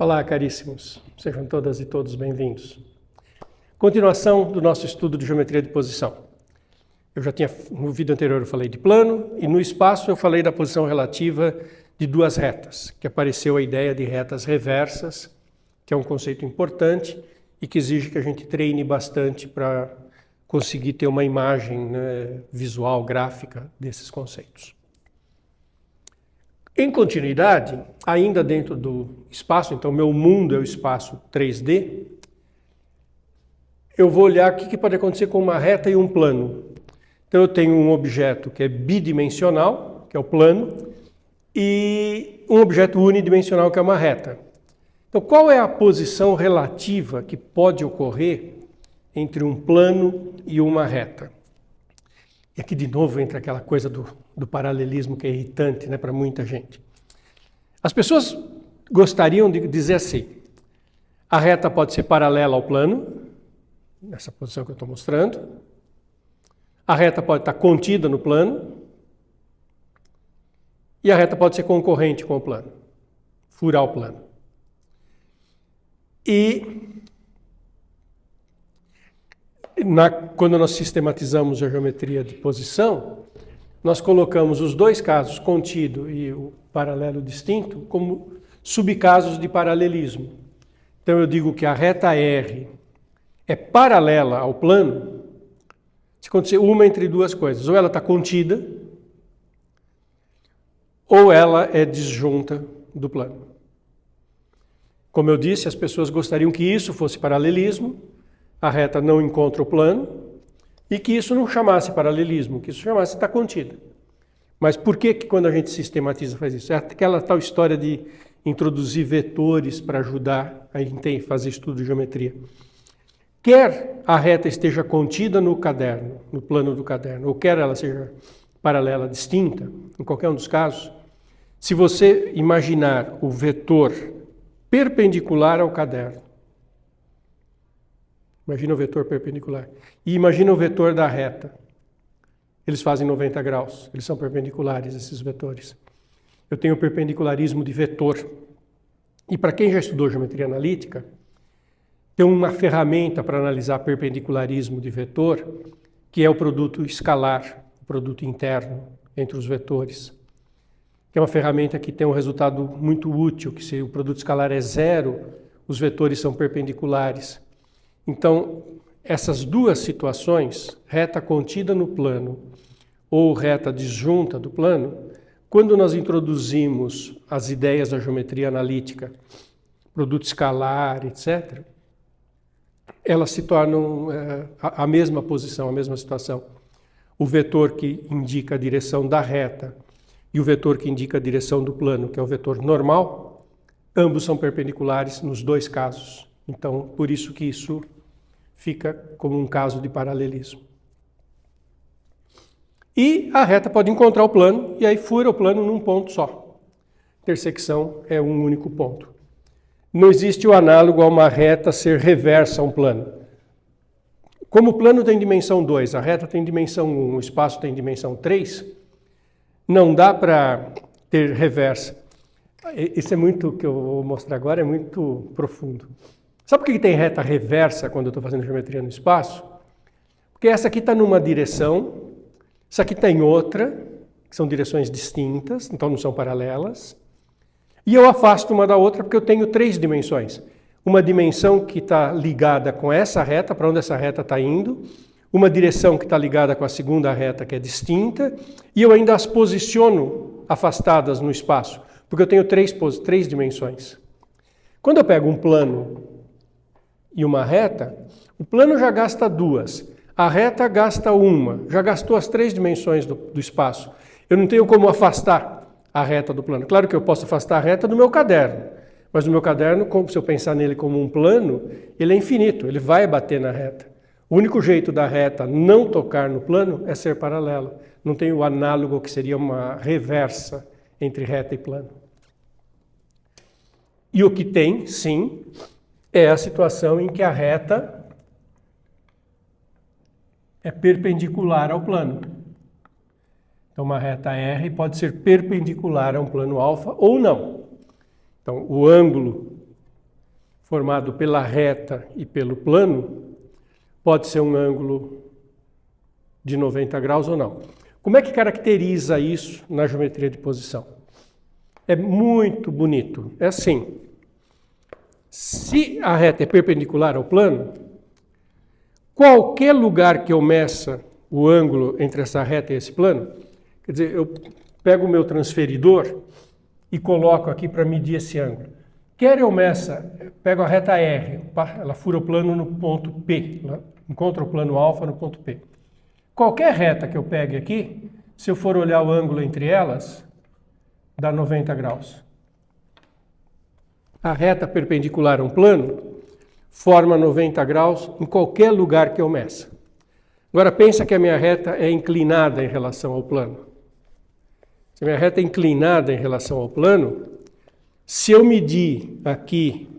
Olá, caríssimos. Sejam todas e todos bem-vindos. Continuação do nosso estudo de geometria de posição. No vídeo anterior eu falei de plano e no espaço eu falei da posição relativa de duas retas, que apareceu a ideia de retas reversas, que é um conceito importante e que exige que a gente treine bastante para conseguir ter uma imagem, visual, gráfica desses conceitos. Em continuidade, ainda dentro do espaço, então meu mundo é o espaço 3D, eu vou olhar o que pode acontecer com uma reta e um plano. Então eu tenho um objeto que é bidimensional, que é o plano, e um objeto unidimensional, que é uma reta. Então qual é a posição relativa que pode ocorrer entre um plano e uma reta? E aqui de novo entra aquela coisa do paralelismo que é irritante, para muita gente. As pessoas gostariam de dizer assim, a reta pode ser paralela ao plano, nessa posição que eu estou mostrando, a reta pode estar contida no plano, e a reta pode ser concorrente com o plano, furar o plano. E quando nós sistematizamos a geometria de posição, nós colocamos os dois casos, contido e o paralelo distinto, como subcasos de paralelismo. Então eu digo que a reta R é paralela ao plano se acontecer uma entre duas coisas. Ou ela está contida, ou ela é disjunta do plano. Como eu disse, as pessoas gostariam que isso fosse paralelismo, a reta não encontra o plano, e que isso não chamasse paralelismo, que isso chamasse está contida. Mas por que quando a gente sistematiza faz isso? É aquela tal história de introduzir vetores para ajudar a fazer estudo de geometria. Quer a reta esteja contida no caderno, no plano do caderno, ou quer ela seja paralela, distinta, em qualquer um dos casos, se você imaginar o vetor perpendicular ao caderno, imagina o vetor perpendicular. E imagina o vetor da reta. Eles fazem 90 graus. Eles são perpendiculares, esses vetores. Eu tenho o perpendicularismo de vetor. E para quem já estudou geometria analítica, tem uma ferramenta para analisar perpendicularismo de vetor, que é o produto escalar, o produto interno entre os vetores. Que é uma ferramenta que tem um resultado muito útil, que se o produto escalar é zero, os vetores são perpendiculares. Então, essas duas situações, reta contida no plano ou reta disjunta do plano, quando nós introduzimos as ideias da geometria analítica, produto escalar, etc., elas se tornam a mesma posição, a mesma situação. O vetor que indica a direção da reta e o vetor que indica a direção do plano, que é o vetor normal, ambos são perpendiculares nos dois casos. Então, por isso que isso fica como um caso de paralelismo. E a reta pode encontrar o plano, e aí fura o plano num ponto só. Intersecção é um único ponto. Não existe o análogo a uma reta ser reversa a um plano. Como o plano tem dimensão 2, a reta tem dimensão 1, o espaço tem dimensão 3, não dá para ter reversa. Isso é muito, que eu vou mostrar agora, é muito profundo. Sabe por que tem reta reversa quando eu estou fazendo geometria no espaço? Porque essa aqui está numa direção, essa aqui está em outra, que são direções distintas, então não são paralelas. E eu afasto uma da outra porque eu tenho três dimensões. Uma dimensão que está ligada com essa reta, para onde essa reta está indo. Uma direção que está ligada com a segunda reta, que é distinta. E eu ainda as posiciono afastadas no espaço, porque eu tenho três dimensões. Quando eu pego um plano e uma reta, o plano já gasta duas, a reta gasta uma, já gastou as três dimensões do espaço. Eu não tenho como afastar a reta do plano. Claro que eu posso afastar a reta do meu caderno, mas no meu caderno, se eu pensar nele como um plano, ele é infinito, ele vai bater na reta. O único jeito da reta não tocar no plano é ser paralela. Não tem o análogo que seria uma reversa entre reta e plano. E o que tem, sim, é a situação em que a reta é perpendicular ao plano. Então, uma reta R pode ser perpendicular a um plano alfa ou não. Então, o ângulo formado pela reta e pelo plano, pode ser um ângulo de 90 graus ou não. Como é que caracteriza isso na geometria de posição? É muito bonito. É assim, se a reta é perpendicular ao plano, qualquer lugar que eu meça o ângulo entre essa reta e esse plano, quer dizer, eu pego o meu transferidor e coloco aqui para medir esse ângulo. Quer eu meça, pego a reta R, ela fura o plano no ponto P, encontra o plano alfa no ponto P. Qualquer reta que eu pegue aqui, se eu for olhar o ângulo entre elas, dá 90 graus. A reta perpendicular a um plano forma 90 graus em qualquer lugar que eu meça. Agora pensa que a minha reta é inclinada em relação ao plano. Se a minha reta é inclinada em relação ao plano, se eu medir aqui,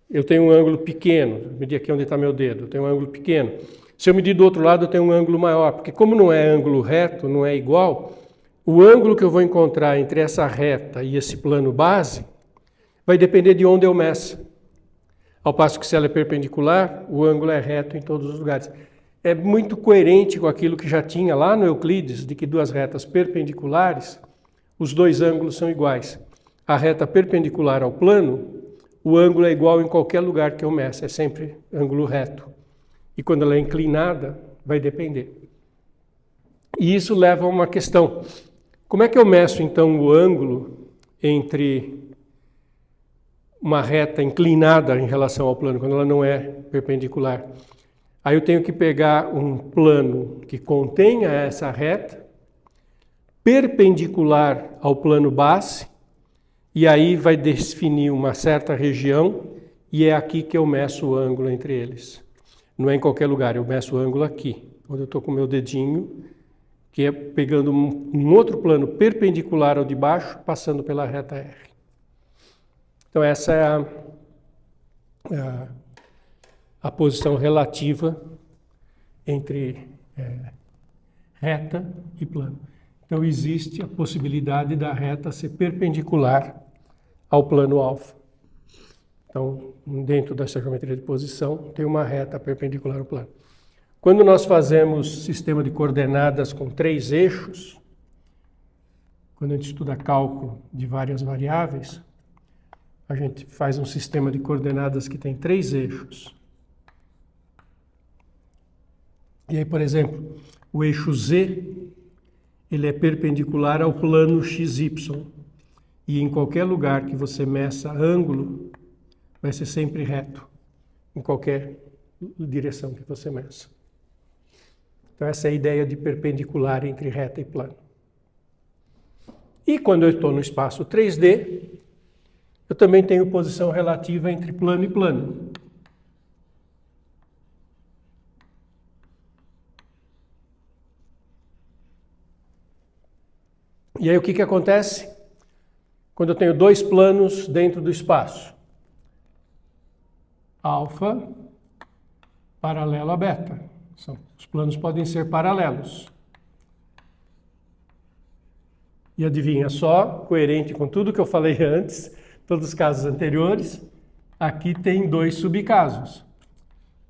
eu tenho um ângulo pequeno, medir aqui onde está meu dedo, eu tenho um ângulo pequeno. Se eu medir do outro lado, eu tenho um ângulo maior, porque como não é ângulo reto, não é igual, o ângulo que eu vou encontrar entre essa reta e esse plano base vai depender de onde eu meça. Ao passo que se ela é perpendicular, o ângulo é reto em todos os lugares. É muito coerente com aquilo que já tinha lá no Euclides, de que duas retas perpendiculares, os dois ângulos são iguais. A reta perpendicular ao plano, o ângulo é igual em qualquer lugar que eu meça, é sempre ângulo reto. E quando ela é inclinada, vai depender. E isso leva a uma questão. Como é que eu meço, então, o ângulo entre uma reta inclinada em relação ao plano, quando ela não é perpendicular? Aí eu tenho que pegar um plano que contenha essa reta, perpendicular ao plano base, e aí vai definir uma certa região, e é aqui que eu meço o ângulo entre eles. Não é em qualquer lugar, eu meço o ângulo aqui, onde eu estou com o meu dedinho, que é pegando um outro plano perpendicular ao de baixo, passando pela reta R. Então essa é a posição relativa entre reta e plano. Então existe a possibilidade da reta ser perpendicular ao plano alfa. Então, dentro dessa geometria de posição, tem uma reta perpendicular ao plano. Quando nós fazemos sistema de coordenadas com 3 eixos, quando a gente estuda cálculo de várias variáveis, a gente faz um sistema de coordenadas que tem 3 eixos. E aí, por exemplo, o eixo Z, ele é perpendicular ao plano XY. E em qualquer lugar que você meça ângulo, vai ser sempre reto, em qualquer direção que você meça. Então essa é a ideia de perpendicular entre reta e plano. E quando eu estou no espaço 3D, eu também tenho posição relativa entre plano e plano. E aí o que acontece? Quando eu tenho 2 planos dentro do espaço. Alfa paralelo a beta. Os planos podem ser paralelos. E adivinha só, coerente com tudo que eu falei antes, todos os casos anteriores, aqui tem 2 subcasos.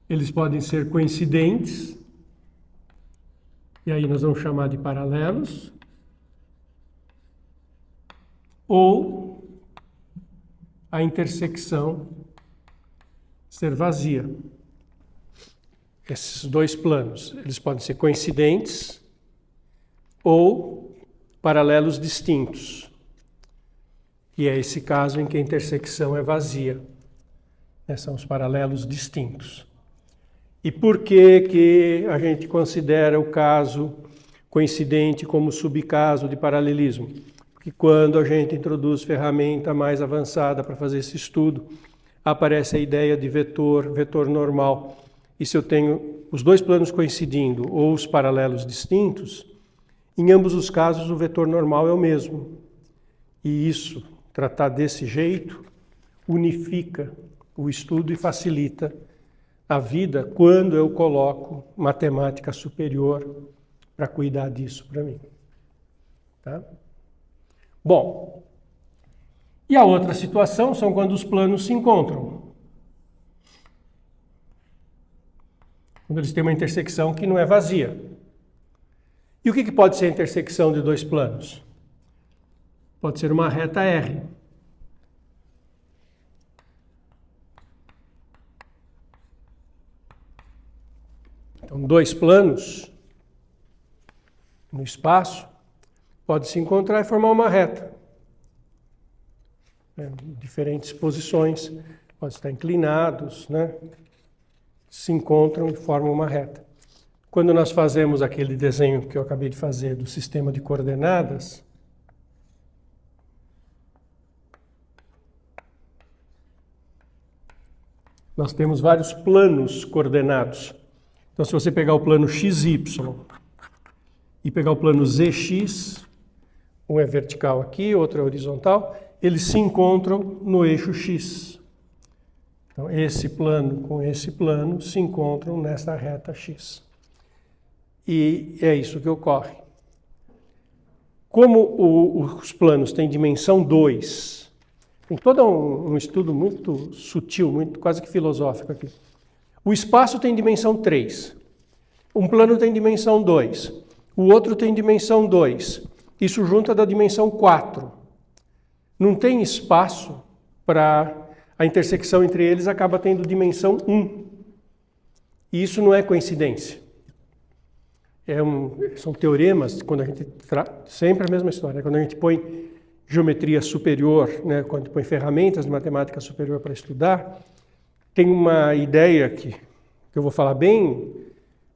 Eles podem ser coincidentes, e aí nós vamos chamar de paralelos, ou a intersecção ser vazia. Esses 2 planos, eles podem ser coincidentes ou paralelos distintos. E é esse caso em que a intersecção é vazia. São os paralelos distintos. E por que a gente considera o caso coincidente como subcaso de paralelismo? Porque quando a gente introduz ferramenta mais avançada para fazer esse estudo, aparece a ideia de vetor normal. E se eu tenho os 2 planos coincidindo ou os paralelos distintos, em ambos os casos o vetor normal é o mesmo. E isso, tratar desse jeito, unifica o estudo e facilita a vida quando eu coloco matemática superior para cuidar disso para mim. Tá? Bom, e a outra situação são quando os planos se encontram. Quando eles têm uma intersecção que não é vazia. E o que pode ser a intersecção de dois planos? Pode ser uma reta R. Então, dois planos no espaço podem se encontrar e formar uma reta. Em diferentes posições, podem estar inclinados, né? Se encontram e formam uma reta. Quando nós fazemos aquele desenho que eu acabei de fazer do sistema de coordenadas, nós temos vários planos coordenados. Então, se você pegar o plano XY e pegar o plano ZX, um é vertical aqui, outro é horizontal, eles se encontram no eixo X. Então, esse plano com esse plano se encontram nesta reta X. E é isso que ocorre. Como os planos têm dimensão 2, tem todo um estudo muito sutil, muito quase que filosófico aqui. O espaço tem dimensão 3. Um plano tem dimensão 2. O outro tem dimensão 2. Isso junta da dimensão 4. Não tem espaço para a intersecção entre eles, acaba tendo dimensão 1. E isso não é coincidência. São teoremas, quando a gente sempre a mesma história. Quando a gente põe geometria superior, né, quando a gente põe ferramentas de matemática superior para estudar, tem uma ideia que eu vou falar bem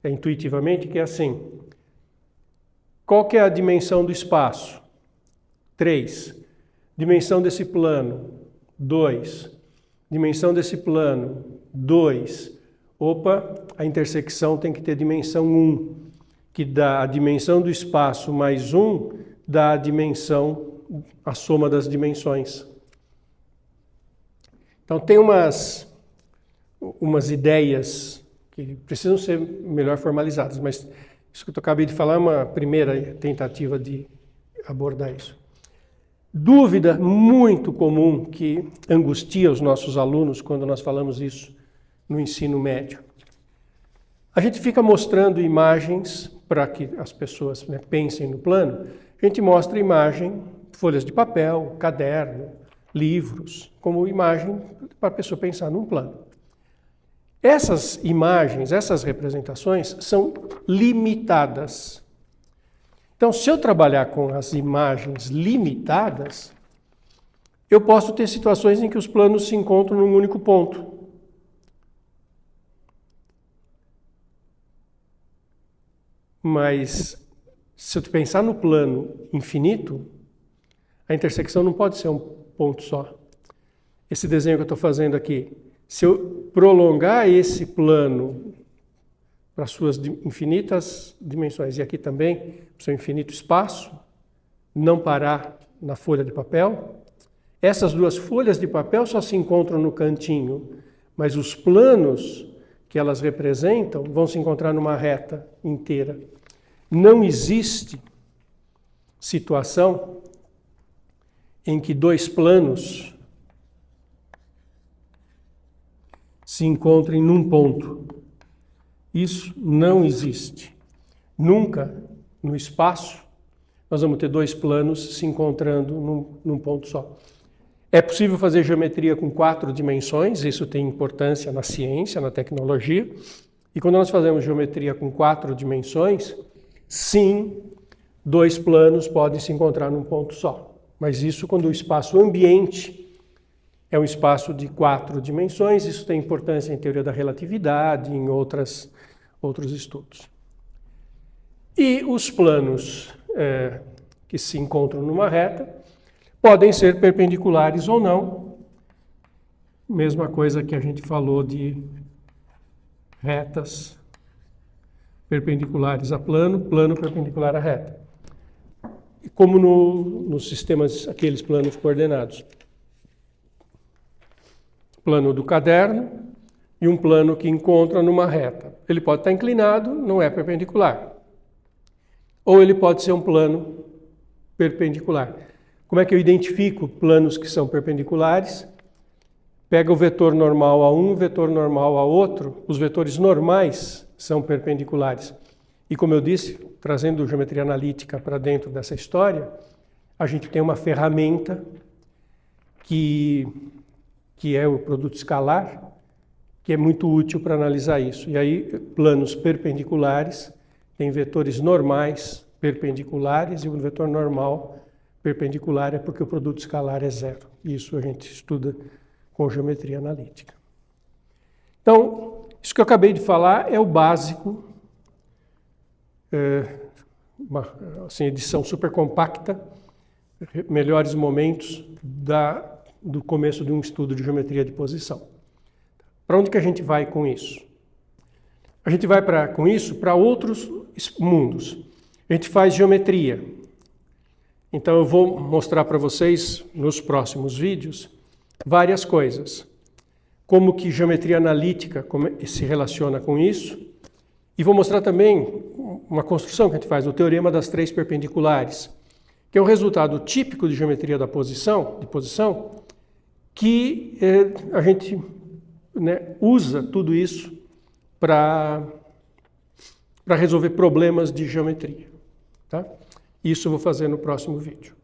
intuitivamente, que é assim. Qual que é a dimensão do espaço? 3. Dimensão desse plano? 2. Dimensão desse plano? 2. Opa, a intersecção tem que ter dimensão 1, que dá a dimensão do espaço mais 1, dá a dimensão, a soma das dimensões. Então tem umas ideias que precisam ser melhor formalizadas, mas isso que eu acabei de falar é uma primeira tentativa de abordar isso. Dúvida muito comum que angustia os nossos alunos quando nós falamos isso no ensino médio. A gente fica mostrando imagens para que as pessoas, né, pensem no plano. A gente mostra imagem, folhas de papel, caderno, livros, como imagem para a pessoa pensar num plano. Essas imagens, essas representações são limitadas. Então, se eu trabalhar com as imagens limitadas, eu posso ter situações em que os planos se encontram num único ponto. Mas, se eu pensar no plano infinito, a intersecção não pode ser um ponto só. Esse desenho que eu estou fazendo aqui, se eu prolongar esse plano para suas infinitas dimensões, e aqui também, o seu infinito espaço, não parar na folha de papel, essas duas folhas de papel só se encontram no cantinho, mas os planos que elas representam vão se encontrar numa reta inteira. Não existe situação em que dois planos se encontrem num ponto. Isso não existe. Nunca no espaço nós vamos ter dois planos se encontrando num ponto só. É possível fazer geometria com 4 dimensões, isso tem importância na ciência, na tecnologia. E quando nós fazemos geometria com 4 dimensões, sim, dois planos podem se encontrar num ponto só. Mas isso quando o espaço ambiente é um espaço de 4 dimensões, isso tem importância em teoria da relatividade, em outros estudos. E os planos que se encontram numa reta podem ser perpendiculares ou não. Mesma coisa que a gente falou de retas perpendiculares a plano, plano perpendicular à reta. E como nos sistemas, aqueles planos coordenados. Plano do caderno e um plano que encontra numa reta. Ele pode estar inclinado, não é perpendicular. Ou ele pode ser um plano perpendicular. Como é que eu identifico planos que são perpendiculares? Pega o vetor normal a um, vetor normal a outro. Os vetores normais são perpendiculares. E como eu disse, trazendo geometria analítica para dentro dessa história, a gente tem uma ferramenta que é o produto escalar, que é muito útil para analisar isso. E aí, planos perpendiculares, tem vetores normais perpendiculares, e o vetor normal perpendicular é porque o produto escalar é zero. Isso a gente estuda com geometria analítica. Então, isso que eu acabei de falar é o básico, uma edição super compacta, melhores momentos do começo de um estudo de geometria de posição. Para onde que a gente vai com isso? A gente vai com isso para outros mundos. A gente faz geometria. Então eu vou mostrar para vocês nos próximos vídeos várias coisas. Como que geometria analítica se relaciona com isso. E vou mostrar também uma construção que a gente faz, o teorema das três perpendiculares, que é o resultado típico de geometria de posição, que a gente usa tudo isso para resolver problemas de geometria. Tá? Isso eu vou fazer no próximo vídeo.